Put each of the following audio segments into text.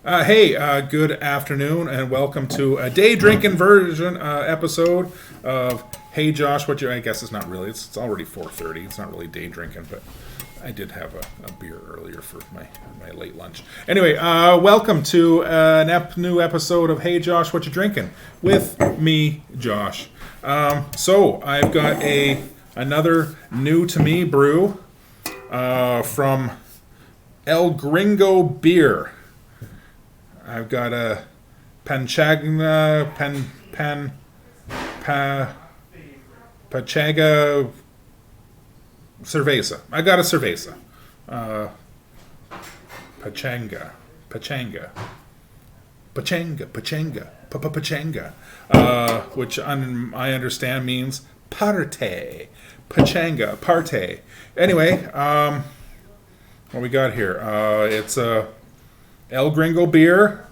Good afternoon, and welcome to a day drinking version episode of Hey Josh, what you? I guess it's not really. It's already 4:30. It's not really day drinking, but I did have a beer earlier for my late lunch. Anyway, welcome to a new episode of Hey Josh, what you drinking? With me, Josh. So I've got another new to me brew from Gringo Beer. I've got a Pachanga, Pachanga Cerveza. I got a Cerveza. Pachanga. Which I understand means parte. Pachanga, parte. Anyway, what we got here? It's a Gringo Beer,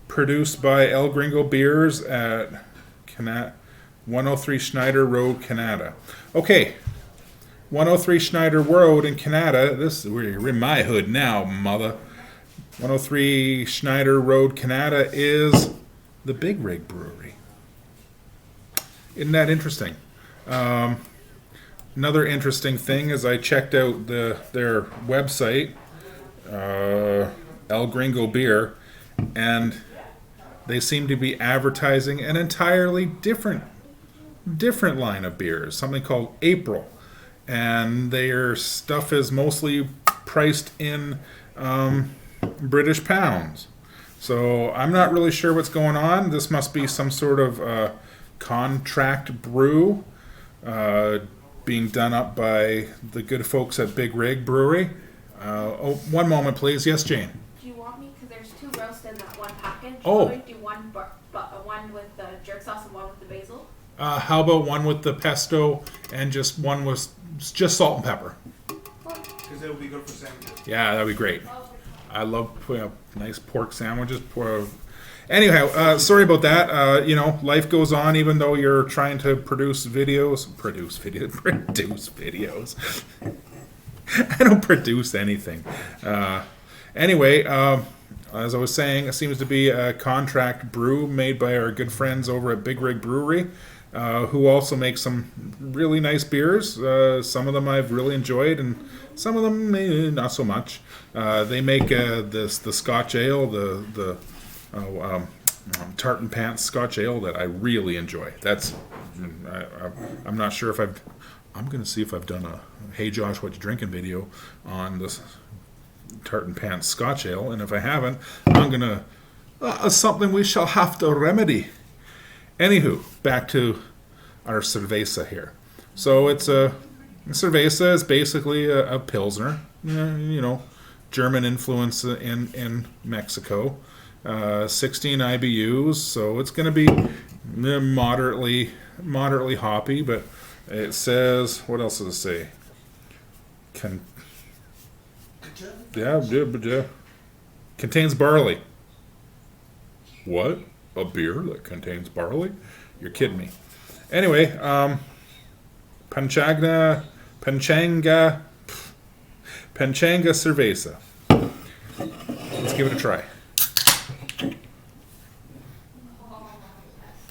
produced by Gringo Beers at 103 Schneider Road, Kanata. Okay, 103 Schneider Road in Kanata. We're in my hood now, mother. 103 Schneider Road, Kanata is the Big Rig Brewery. Isn't that interesting? Another interesting thing is I checked out their website, Gringo Beer, and they seem to be advertising an entirely different line of beers, something called April, and their stuff is mostly priced in British pounds. So I'm not really sure what's going on. This must be some sort of contract brew being done up by the good folks at Big Rig Brewery. One moment, please. Yes, Jane. Do you want me? Because there's 2 roasts in that one package. Oh. Do you want me to do one with the jerk sauce and one with the basil? How about one with the pesto and just one with just salt and pepper? Because that would be good for sandwiches. Yeah, that'd be great. I love nice pork sandwiches. Anyhow, sorry about that. Life goes on even though you're trying to produce videos. I don't produce anything. Anyway, as I was saying, it seems to be a contract brew made by our good friends over at Big Rig Brewery, who also make some really nice beers. Some of them I've really enjoyed, and some of them not so much. They make the Scotch Ale, the Tartan Pants Scotch Ale that I really enjoy. I'm not sure if I'm going to see if I've done a Hey Josh, what you drinking video on this Tartan Pants Scotch Ale, and if I haven't, I'm going to something we shall have to remedy. Anywho, back to our Cerveza here. So it's Cerveza is basically a Pilsner, German influence in Mexico. 16 IBUs, so it's going to be moderately hoppy, but it says, what else does it say? Contains barley. What? A beer that contains barley? You're kidding me. Anyway, Pachanga Cerveza. Let's give it a try.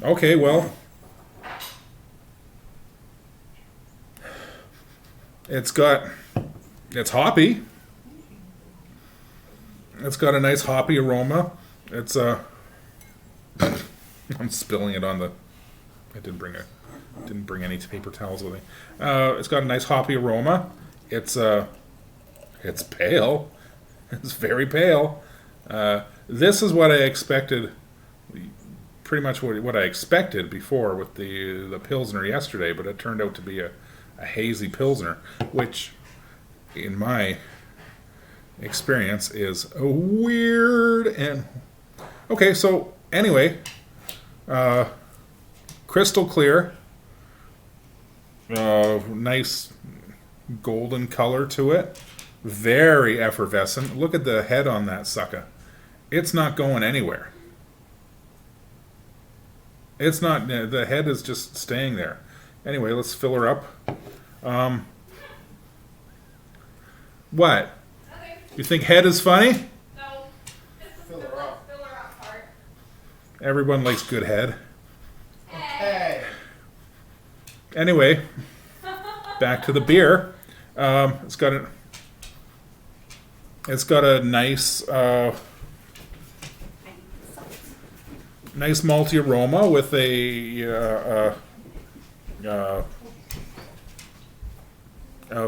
Okay, well, it's hoppy. It's got a nice hoppy aroma. It's I'm spilling it on the. I didn't bring any paper towels with me. It's got a nice hoppy aroma. It's pale. It's very pale. This is what I expected. Pretty much what I expected before with the Pilsner yesterday, but it turned out to be a hazy Pilsner, which, in my experience, is weird. And okay, so anyway, crystal clear, nice golden color to it, very effervescent. Look at the head on that sucker. It's not going anywhere. It's not, the head is just staying there. Anyway, let's fill her up. What? Okay. You think head is funny? No. Fill her up. Everyone likes good head. Hey. Anyway, back to the beer. It's got a nice nice malty aroma with a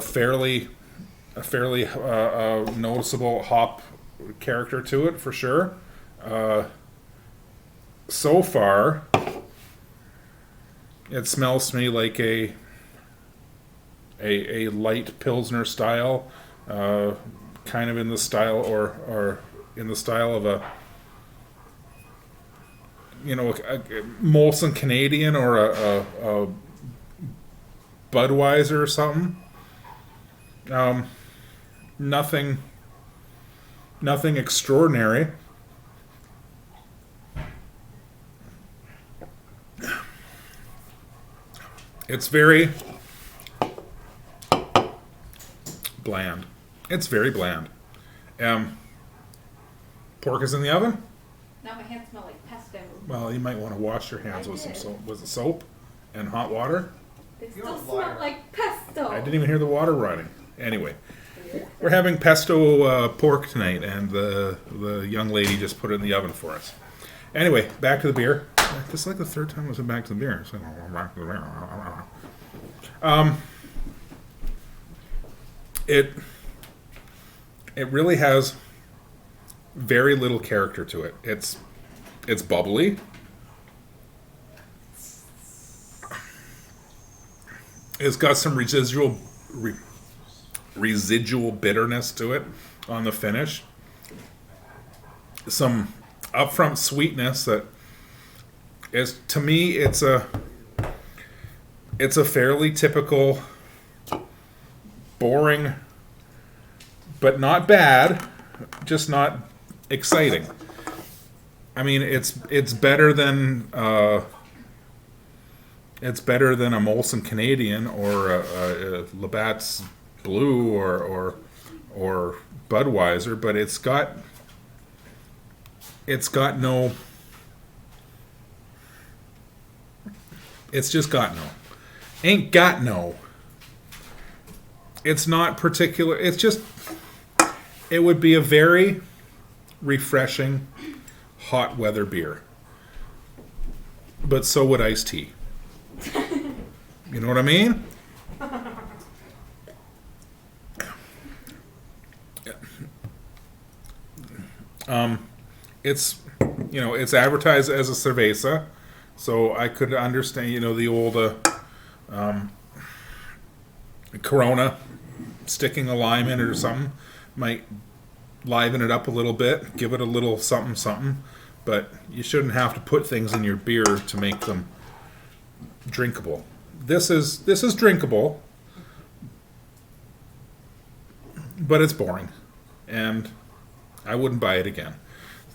fairly noticeable hop character to it for sure. So far, it smells to me like a light pilsner style, kind of in the style or in the style of a Molson Canadian or a Budweiser or something. Nothing extraordinary. It's very bland. It's very bland. Pork is in the oven. Now my hands smell like pesto. Well, you might want to wash your hands with some soap, soap and hot water. They You're still a smell liar. like pesto. I didn't even hear the water running. Anyway, we're having pesto pork tonight, and the young lady just put it in the oven for us. Anyway, back to the beer. This is like the third time I said back to the beer. It's like, back to the beer. It really has very little character to it. It's bubbly. It's got some residual bitterness to it on the finish. Some upfront sweetness that is, to me, it's a fairly typical, boring, but not bad, just not exciting. I mean, it's better than a Molson Canadian or a Labatt's Blue or Budweiser, but it's just got no. Ain't got no. It's not particular. It's just, it would be a very refreshing hot weather beer. But so would iced tea. You know what I mean? It's it's advertised as a cerveza, so I could understand the old Corona sticking a lime in it or something might liven it up a little bit, give it a little something something, but you shouldn't have to put things in your beer to make them drinkable. This is drinkable, but it's boring, and I wouldn't buy it again.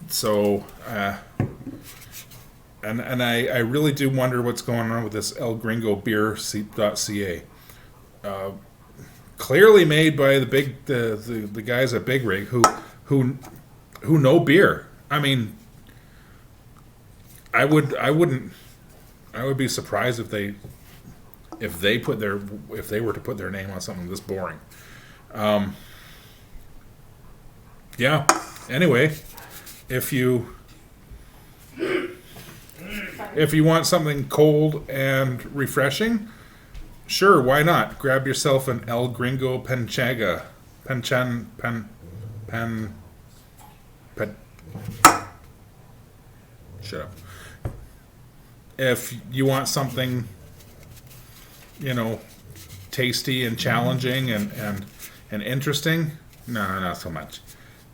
So, and I really do wonder what's going on with this El Gringo Beer.ca. Clearly made by the guys at BigRig who know beer. I mean, I would be surprised if they were to put their name on something this boring. Yeah. Anyway, if you want something cold and refreshing, sure, why not? Grab yourself an El Gringo Pachanga. Shut up. If you want something, tasty and challenging and interesting, no, not so much.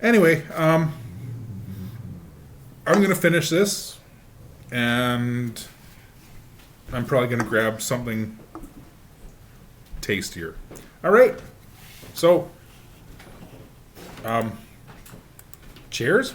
Anyway, I'm going to finish this, and I'm probably going to grab something tastier. All right. So, cheers.